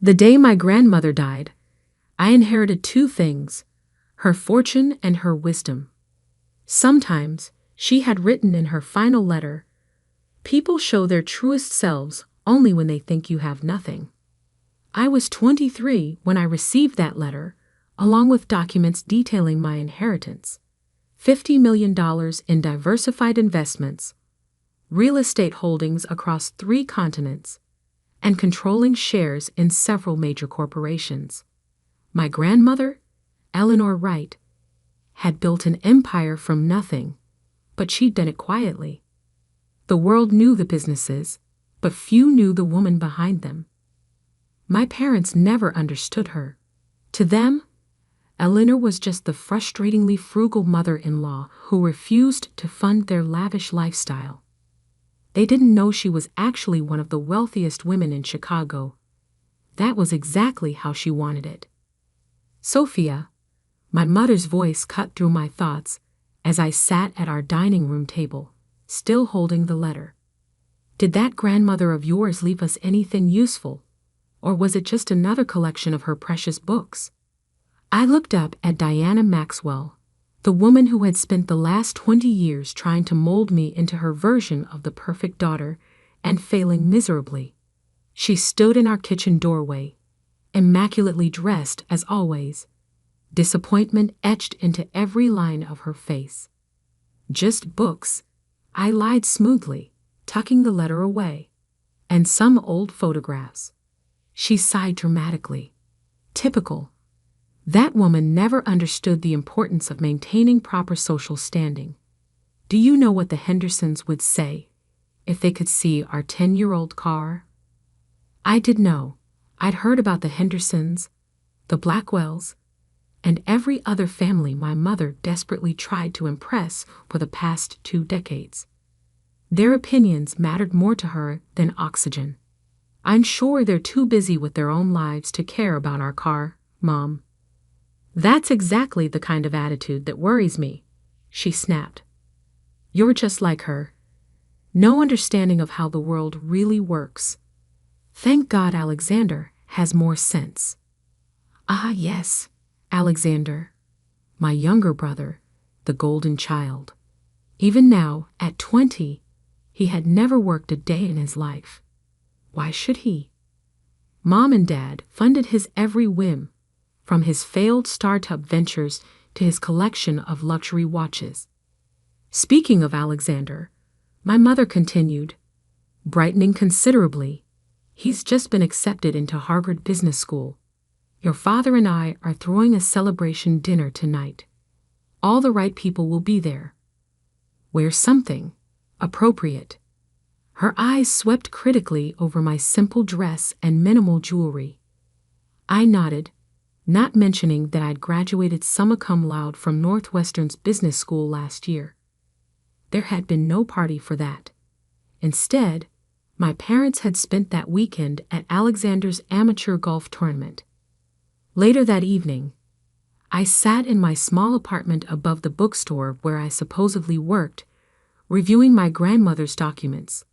The day my grandmother died, I inherited two things: her fortune and her wisdom. Sometimes, she had written in her final letter, "People show their truest selves only when they think you have nothing." I was 23 when I received that letter, along with documents detailing my inheritance: $50 million in diversified investments, real estate holdings across 3 continents, and controlling shares in several major corporations. My grandmother, Eleanor Wright, had built an empire from nothing, but she'd done it quietly. The world knew the businesses, but few knew the woman behind them. My parents never understood her. To them, Eleanor was just the frustratingly frugal mother-in-law who refused to fund their lavish lifestyle. They didn't know she was actually one of the wealthiest women in Chicago. That was exactly how she wanted it. "Sophia," my mother's voice cut through my thoughts as I sat at our dining room table, still holding the letter. "Did that grandmother of yours leave us anything useful, or was it just another collection of her precious books?" I looked up at Diana Maxwell, the woman who had spent the last 20 years trying to mold me into her version of the perfect daughter and failing miserably. She stood in our kitchen doorway, immaculately dressed as always, disappointment etched into every line of her face. "Just books," I lied smoothly, tucking the letter away. "And some old photographs." She sighed dramatically. Typical. That woman never understood the importance of maintaining proper social standing. Do you know what the Hendersons would say if they could see our 10-year-old car? I did know. I'd heard about the Hendersons, the Blackwells, and every other family my mother desperately tried to impress for the past 2 decades. Their opinions mattered more to her than oxygen. "I'm sure they're too busy with their own lives to care about our car, Mom." "That's exactly the kind of attitude that worries me," she snapped. "You're just like her. No understanding of how the world really works. Thank God Alexander has more sense." Ah, yes, Alexander. My younger brother, the golden child. Even now, at 20, he had never worked a day in his life. Why should he? Mom and Dad funded his every whim, from his failed startup ventures to his collection of luxury watches. Speaking of Alexander, my mother continued, brightening considerably, "He's just been accepted into Harvard Business School. Your father and I are throwing a celebration dinner tonight. All the right people will be there. Wear something appropriate." Her eyes swept critically over my simple dress and minimal jewelry. I nodded, not mentioning that I'd graduated summa cum laude from Northwestern's business school last year. There had been no party for that. Instead, my parents had spent that weekend at Alexander's amateur golf tournament. Later that evening, I sat in my small apartment above the bookstore where I supposedly worked, reviewing my grandmother's documents.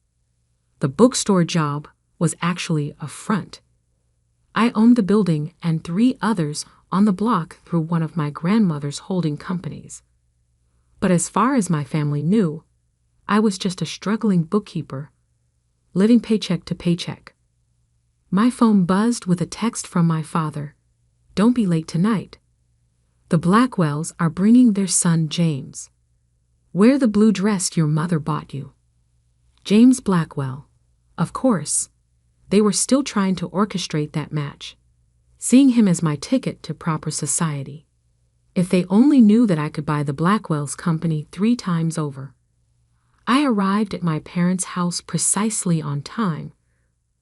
The bookstore job was actually a front. I owned the building and 3 others on the block through one of my grandmother's holding companies. But as far as my family knew, I was just a struggling bookkeeper, living paycheck to paycheck. My phone buzzed with a text from my father. "Don't be late tonight. The Blackwells are bringing their son James. Wear the blue dress your mother bought you." James Blackwell. Of course. They were still trying to orchestrate that match, seeing him as my ticket to proper society. If they only knew that I could buy the Blackwells company 3 times over. I arrived at my parents' house precisely on time,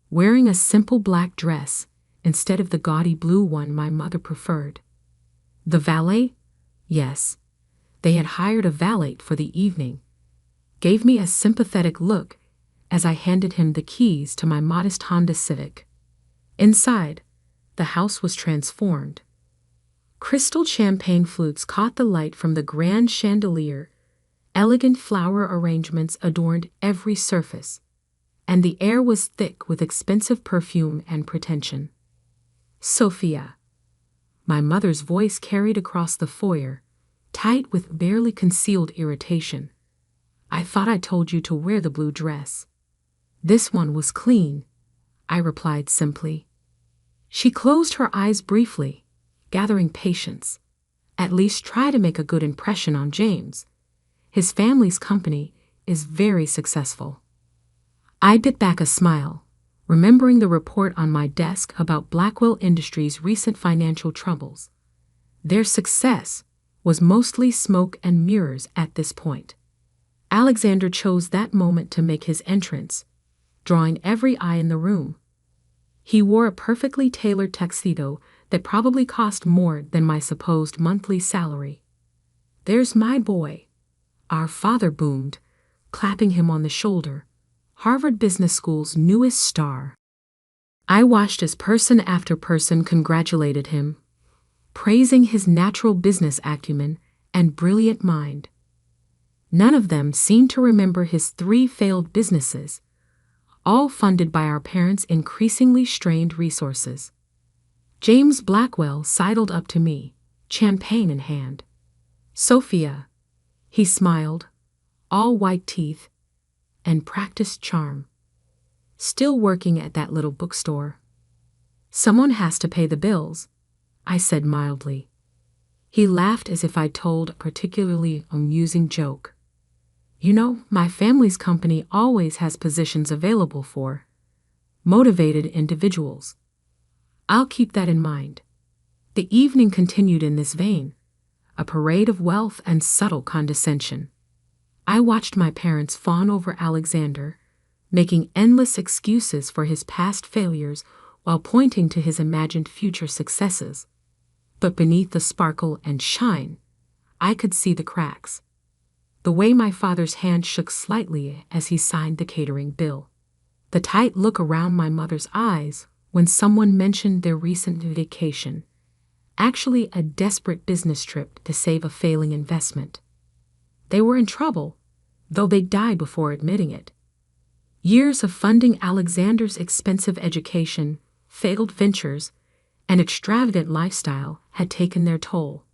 wearing a simple black dress instead of the gaudy blue one my mother preferred. The valet? Yes, they had hired a valet for the evening. Gave me a sympathetic look as I handed him the keys to my modest Honda Civic. Inside, the house was transformed. Crystal champagne flutes caught the light from the grand chandelier, elegant flower arrangements adorned every surface, and the air was thick with expensive perfume and pretension. Sophia. My mother's voice carried across the foyer, tight with barely concealed irritation. I thought I told you to wear the blue dress. This one was clean, I replied simply. She closed her eyes briefly, gathering patience. At least try to make a good impression on James. His family's company is very successful. I bit back a smile, remembering the report on my desk about Blackwell Industries' recent financial troubles. Their success was mostly smoke and mirrors at this point. Alexander chose that moment to make his entrance, drawing every eye in the room. He wore a perfectly tailored tuxedo that probably cost more than my supposed monthly salary. "There's my boy," our father boomed, clapping him on the shoulder. "Harvard Business School's newest star." I watched as person after person congratulated him, praising his natural business acumen and brilliant mind. None of them seemed to remember his 3 failed businesses, all funded by our parents' increasingly strained resources. James Blackwell sidled up to me, champagne in hand. "Sophia," he smiled, all white teeth and practiced charm. "Still working at that little bookstore?" "Someone has to pay the bills," I said mildly. He laughed as if I'd told a particularly amusing joke. "You know, my family's company always has positions available for motivated individuals. I'll keep that in mind." The evening continued in this vein, a parade of wealth and subtle condescension. I watched my parents fawn over Alexander, making endless excuses for his past failures while pointing to his imagined future successes. But beneath the sparkle and shine, I could see the cracks. The way my father's hand shook slightly as he signed the catering bill. The tight look around my mother's eyes when someone mentioned their recent vacation, actually a desperate business trip to save a failing investment. They were in trouble, though they died before admitting it. Years of funding Alexander's expensive education, failed ventures, and extravagant lifestyle had taken their toll.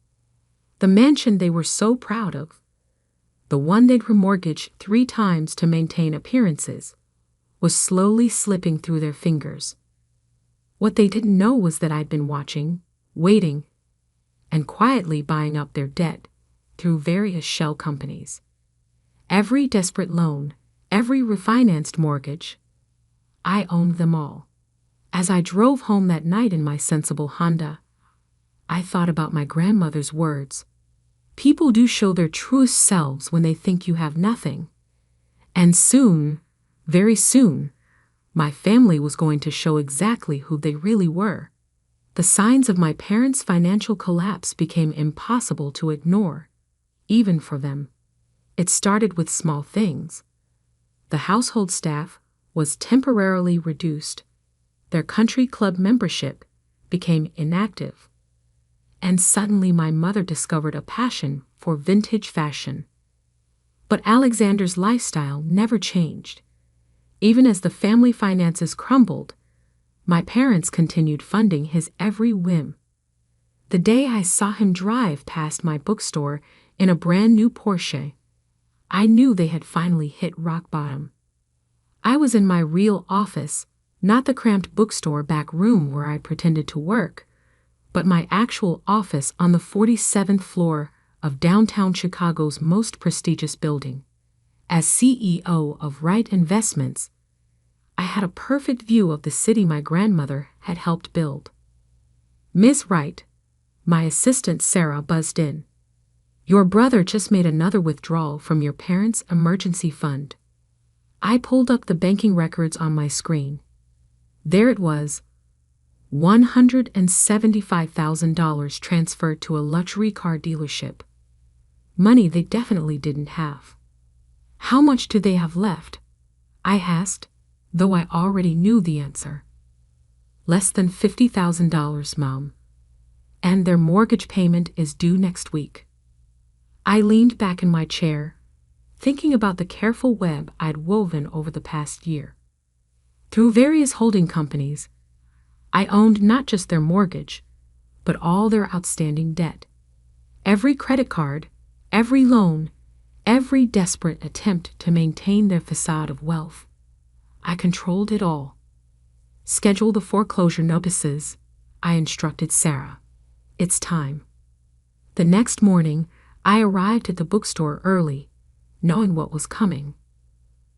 The mansion they were so proud of, the one they'd remortgaged 3 times to maintain appearances, was slowly slipping through their fingers. What they didn't know was that I'd been watching, waiting, and quietly buying up their debt through various shell companies. Every desperate loan, every refinanced mortgage, I owned them all. As I drove home that night in my sensible Honda, I thought about my grandmother's words. People do show their truest selves when they think you have nothing. And soon, very soon, my family was going to show exactly who they really were. The signs of my parents' financial collapse became impossible to ignore, even for them. It started with small things. The household staff was temporarily reduced. Their country club membership became inactive. And suddenly my mother discovered a passion for vintage fashion. But Alexander's lifestyle never changed. Even as the family finances crumbled, my parents continued funding his every whim. The day I saw him drive past my bookstore in a brand new Porsche, I knew they had finally hit rock bottom. I was in my real office, not the cramped bookstore back room where I pretended to work, but my actual office on the 47th floor of downtown Chicago's most prestigious building. As CEO of Wright Investments, I had a perfect view of the city my grandmother had helped build. "Miss Wright," my assistant Sarah buzzed in. "Your brother just made another withdrawal from your parents' emergency fund." I pulled up the banking records on my screen. There it was, $175,000 transferred to a luxury car dealership. Money they definitely didn't have. "How much do they have left?" I asked, though I already knew the answer. "Less than $50,000, Mom. And their mortgage payment is due next week." I leaned back in my chair, thinking about the careful web I'd woven over the past year. Through various holding companies, I owned not just their mortgage, but all their outstanding debt. Every credit card, every loan, every desperate attempt to maintain their facade of wealth. I controlled it all. Schedule the foreclosure notices, I instructed Sarah. It's time. The next morning, I arrived at the bookstore early, knowing what was coming.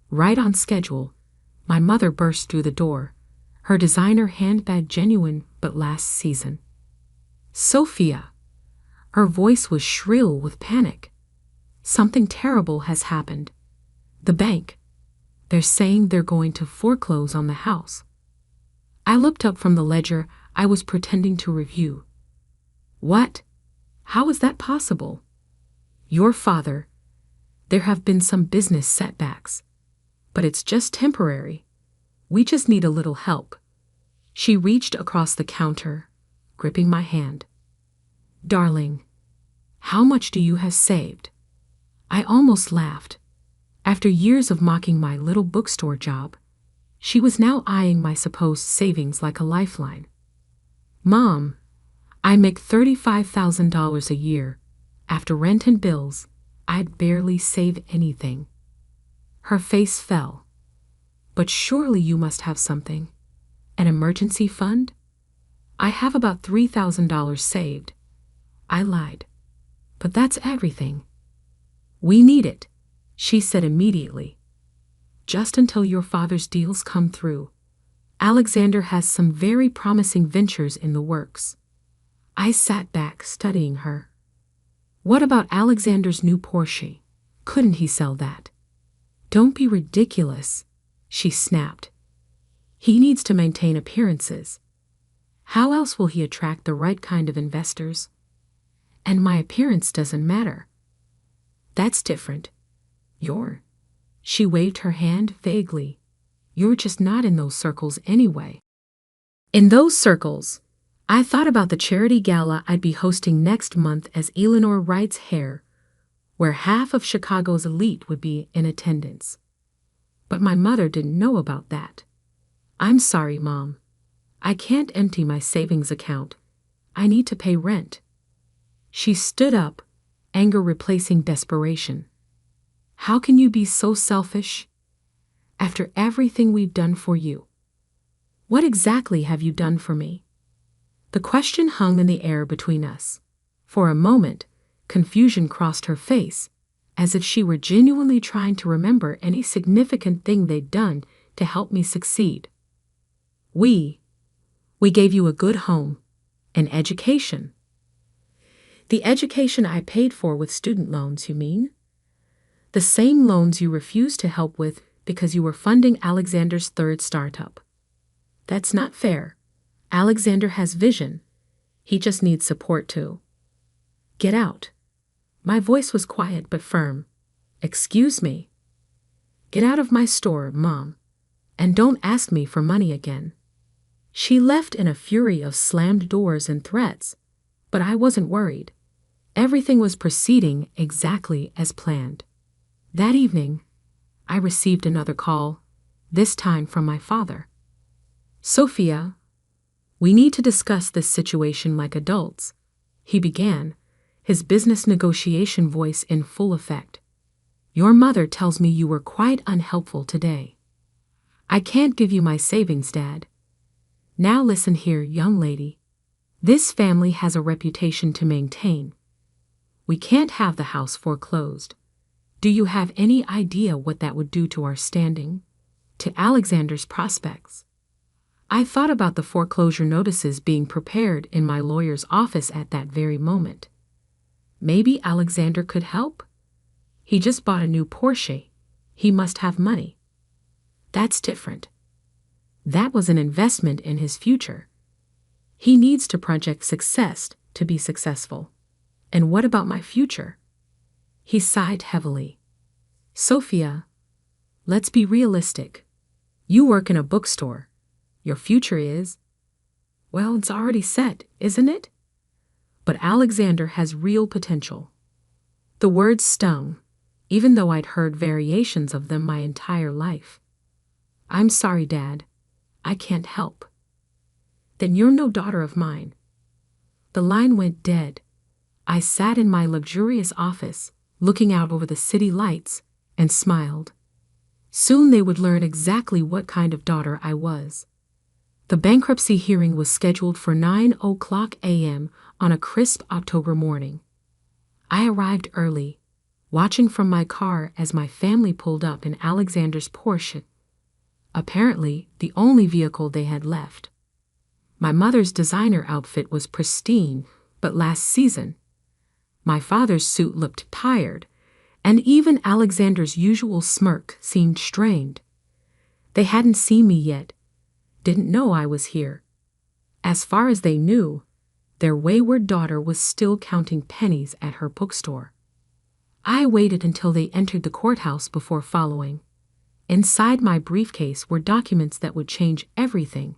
Right on schedule, my mother burst through the door, her designer handbag genuine but last season. Sophia! Her voice was shrill with panic. Something terrible has happened. The bank. They're saying they're going to foreclose on the house. I looked up from the ledger I was pretending to review. What? How is that possible? Your father. There have been some business setbacks. But it's just temporary. We just need a little help. She reached across the counter, gripping my hand. Darling, how much do you have saved? I almost laughed. After years of mocking my little bookstore job, she was now eyeing my supposed savings like a lifeline. Mom, I make $35,000 a year. After rent and bills, I'd barely save anything. Her face fell. But surely you must have something. An emergency fund? I have about $3,000 saved. I lied. But that's everything. We need it, she said immediately. Just until your father's deals come through. Alexander has some very promising ventures in the works. I sat back studying her. What about Alexander's new Porsche? Couldn't he sell that? Don't be ridiculous, she snapped. He needs to maintain appearances. How else will he attract the right kind of investors? And my appearance doesn't matter. That's different. She waved her hand vaguely. You're just not in those circles anyway. In those circles, I thought about the charity gala I'd be hosting next month as Eleanor Wright's heir, where half of Chicago's elite would be in attendance. But my mother didn't know about that. I'm sorry, Mom. I can't empty my savings account. I need to pay rent. She stood up, anger replacing desperation. How can you be so selfish? After everything we've done for you. What exactly have you done for me? The question hung in the air between us. For a moment, confusion crossed her face, as if she were genuinely trying to remember any significant thing they'd done to help me succeed. We gave you a good home, an education. The education I paid for with student loans, you mean? The same loans you refused to help with because you were funding Alexander's third startup. That's not fair. Alexander has vision. He just needs support too. Get out. My voice was quiet but firm. Excuse me. Get out of my store, Mom. And don't ask me for money again. She left in a fury of slammed doors and threats, but I wasn't worried. Everything was proceeding exactly as planned. That evening, I received another call, this time from my father. Sophia, we need to discuss this situation like adults, he began, his business negotiation voice in full effect. Your mother tells me you were quite unhelpful today. I can't give you my savings, Dad. Now listen here, young lady. This family has a reputation to maintain. We can't have the house foreclosed. Do you have any idea what that would do to our standing? To Alexander's prospects? I thought about the foreclosure notices being prepared in my lawyer's office at that very moment. Maybe Alexander could help? He just bought a new Porsche. He must have money. That's different. That was an investment in his future. He needs to project success to be successful. And what about my future? He sighed heavily. Sophia, let's be realistic. You work in a bookstore. Your future is, well, it's already set, isn't it? But Alexander has real potential. The words stung, even though I'd heard variations of them my entire life. I'm sorry, Dad. I can't help. Then you're no daughter of mine. The line went dead. I sat in my luxurious office, looking out over the city lights, and smiled. Soon they would learn exactly what kind of daughter I was. The bankruptcy hearing was scheduled for 9:00 a.m. on a crisp October morning. I arrived early, watching from my car as my family pulled up in Alexander's Porsche, apparently the only vehicle they had left. My mother's designer outfit was pristine, but last season. My father's suit looked tired, and even Alexander's usual smirk seemed strained. They hadn't seen me yet, didn't know I was here. As far as they knew, their wayward daughter was still counting pennies at her bookstore. I waited until they entered the courthouse before following. Inside my briefcase were documents that would change everything: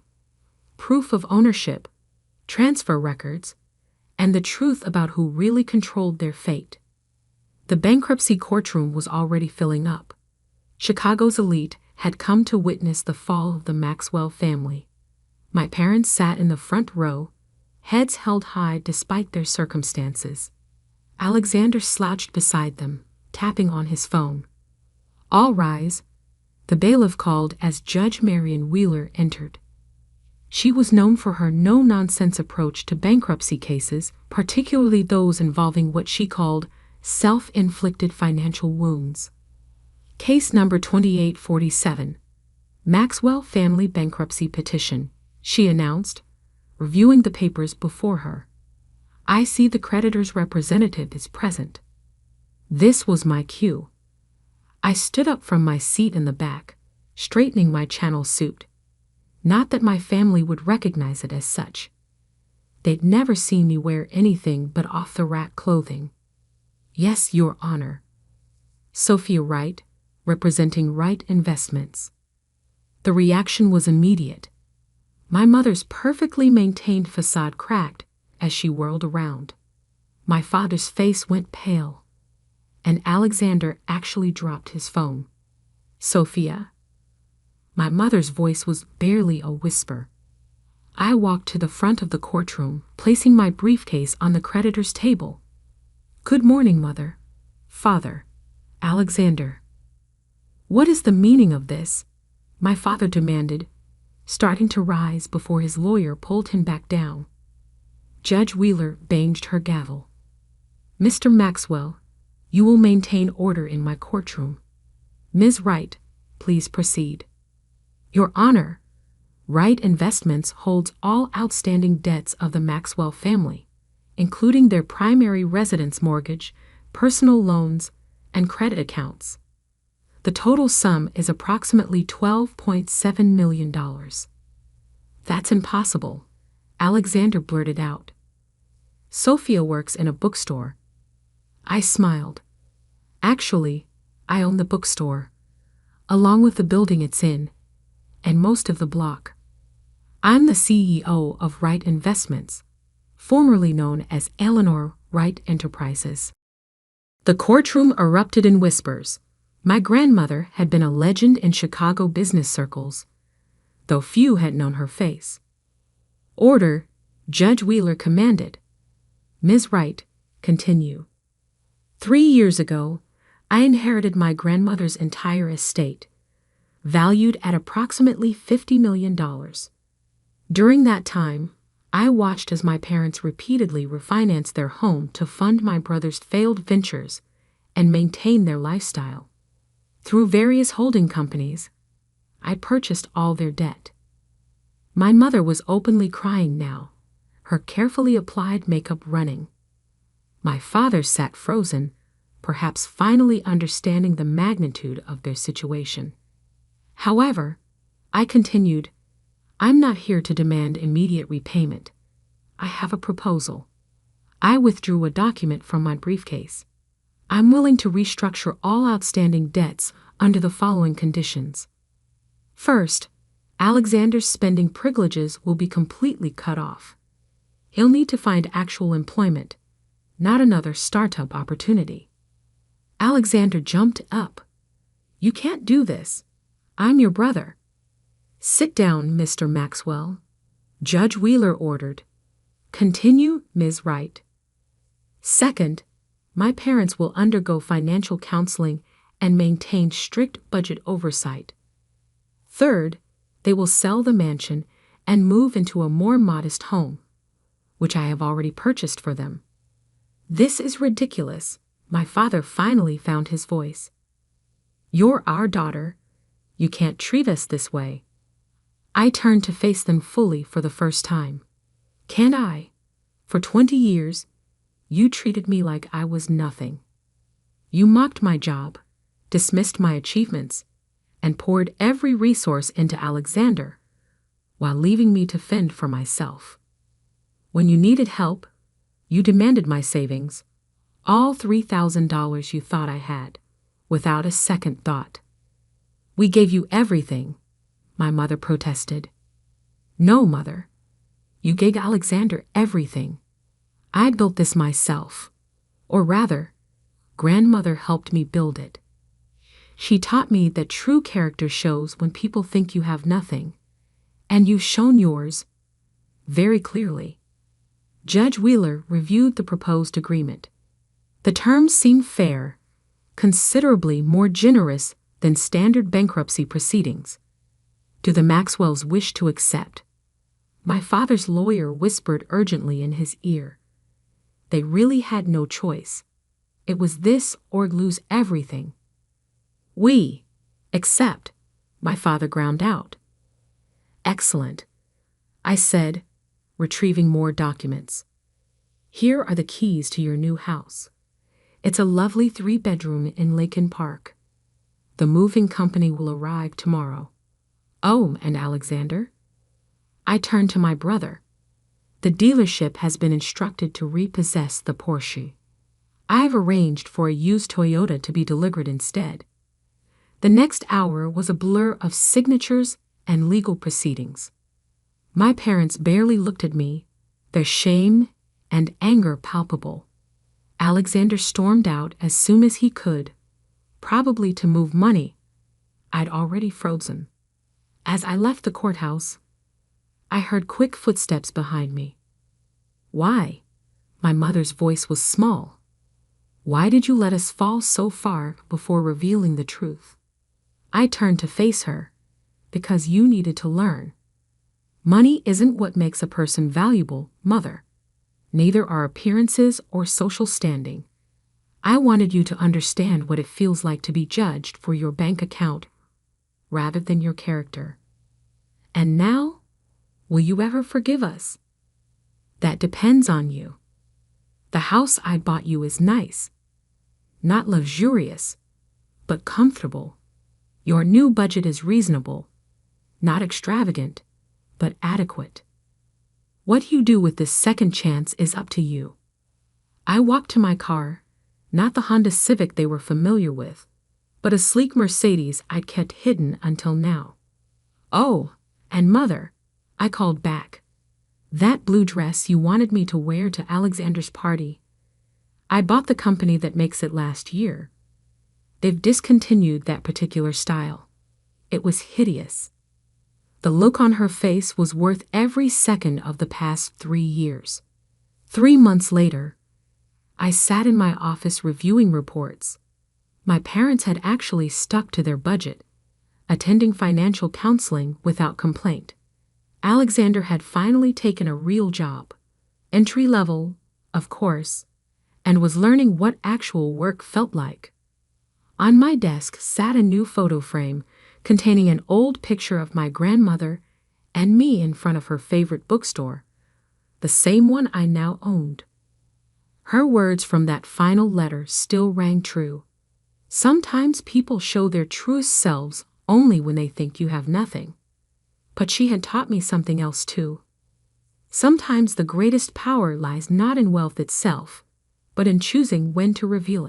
proof of ownership, transfer records, and the truth about who really controlled their fate. The bankruptcy courtroom was already filling up. Chicago's elite had come to witness the fall of the Maxwell family. My parents sat in the front row, heads held high despite their circumstances. Alexander slouched beside them, tapping on his phone. "All rise," the bailiff called as Judge Marion Wheeler entered. She was known for her no-nonsense approach to bankruptcy cases, particularly those involving what she called self-inflicted financial wounds. Case number 2847, Maxwell Family Bankruptcy Petition, she announced, reviewing the papers before her. "I see the creditor's representative is present." This was my cue. I stood up from my seat in the back, straightening my channel suit. Not that my family would recognize it as such. They'd never seen me wear anything but off-the-rack clothing. "Yes, Your Honor." Sophia Wright, representing Wright Investments. The reaction was immediate. My mother's perfectly maintained facade cracked as she whirled around. My father's face went pale, and Alexander actually dropped his phone. "Sophia?" My mother's voice was barely a whisper. I walked to the front of the courtroom, placing my briefcase on the creditor's table. "Good morning, Mother. Father. Alexander." "What is the meaning of this?" my father demanded, starting to rise before his lawyer pulled him back down. Judge Wheeler banged her gavel. "Mr. Maxwell, you will maintain order in my courtroom. Ms. Wright, please proceed." "Your Honor, Wright Investments holds all outstanding debts of the Maxwell family, including their primary residence mortgage, personal loans, and credit accounts. The total sum is approximately $12.7 million. "That's impossible," Alexander blurted out. "Sophia works in a bookstore." I smiled. "Actually, I own the bookstore, along with the building it's in, and most of the block. I'm the CEO of Wright Investments, formerly known as Eleanor Wright Enterprises." The courtroom erupted in whispers. My grandmother had been a legend in Chicago business circles, though few had known her face. "Order," Judge Wheeler commanded. "Ms. Wright, continue." 3 years ago, I inherited my grandmother's entire estate, valued at approximately $50 million. During that time, I watched as my parents repeatedly refinanced their home to fund my brother's failed ventures and maintain their lifestyle. Through various holding companies, I purchased all their debt. My mother was openly crying now, her carefully applied makeup running. My father sat frozen, perhaps finally understanding the magnitude of their situation. However, I continued, "I'm not here to demand immediate repayment. I have a proposal." I withdrew a document from my briefcase. "I'm willing to restructure all outstanding debts under the following conditions. First, Alexander's spending privileges will be completely cut off. He'll need to find actual employment, not another startup opportunity." Alexander jumped up. "You can't do this. I'm your brother." "Sit down, Mr. Maxwell," Judge Wheeler ordered. Continue, Ms. Wright. Second, my parents will undergo financial counseling and maintain strict budget oversight. Third, they will sell the mansion and move into a more modest home, which I have already purchased for them. This is ridiculous. My father finally found his voice. You're our daughter. You can't treat us this way. I turned to face them fully for the first time. Can't I? For 20 years, you treated me like I was nothing. You mocked my job, dismissed my achievements, and poured every resource into Alexander, while leaving me to fend for myself. When you needed help, you demanded my savings, all $3,000 you thought I had, without a second thought. We gave you everything, my mother protested. No, Mother. You gave Alexander everything. I built this myself. Or rather, Grandmother helped me build it. She taught me that true character shows when people think you have nothing, and you've shown yours very clearly. Judge Wheeler reviewed the proposed agreement. The terms seemed fair, considerably more generous than standard bankruptcy proceedings. Do the Maxwells wish to accept? My father's lawyer whispered urgently in his ear. They really had no choice. It was this or lose everything. We accept, my father ground out. Excellent, I said, retrieving more documents. Here are the keys to your new house. It's a lovely 3-bedroom in Lakin Park. The moving company will arrive tomorrow. Oh, and Alexander? I turned to my brother. The dealership has been instructed to repossess the Porsche. I've arranged for a used Toyota to be delivered instead. The next hour was a blur of signatures and legal proceedings. My parents barely looked at me, their shame and anger palpable. Alexander stormed out as soon as he could, probably to move money I'd already frozen. As I left the courthouse, I heard quick footsteps behind me. Why? My mother's voice was small. Why did you let us fall so far before revealing the truth? I turned to face her, because you needed to learn. Money isn't what makes a person valuable, Mother. Neither are appearances or social standing. I wanted you to understand what it feels like to be judged for your bank account rather than your character. And now, will you ever forgive us? That depends on you. The house I bought you is nice. Not luxurious, but comfortable. Your new budget is reasonable. Not extravagant, but adequate. What you do with this second chance is up to you. I walked to my car, not the Honda Civic they were familiar with, but a sleek Mercedes I'd kept hidden until now. Oh, and Mother, I called back. That blue dress you wanted me to wear to Alexander's party. I bought the company that makes it last year. They've discontinued that particular style. It was hideous. The look on her face was worth every second of the past 3 years. 3 months later, I sat in my office reviewing reports. My parents had actually stuck to their budget, attending financial counseling without complaint. Alexander had finally taken a real job, entry level, of course, and was learning what actual work felt like. On my desk sat a new photo frame containing an old picture of my grandmother and me in front of her favorite bookstore, the same one I now owned. Her words from that final letter still rang true. Sometimes people show their truest selves only when they think you have nothing. But she had taught me something else too. Sometimes the greatest power lies not in wealth itself, but in choosing when to reveal it.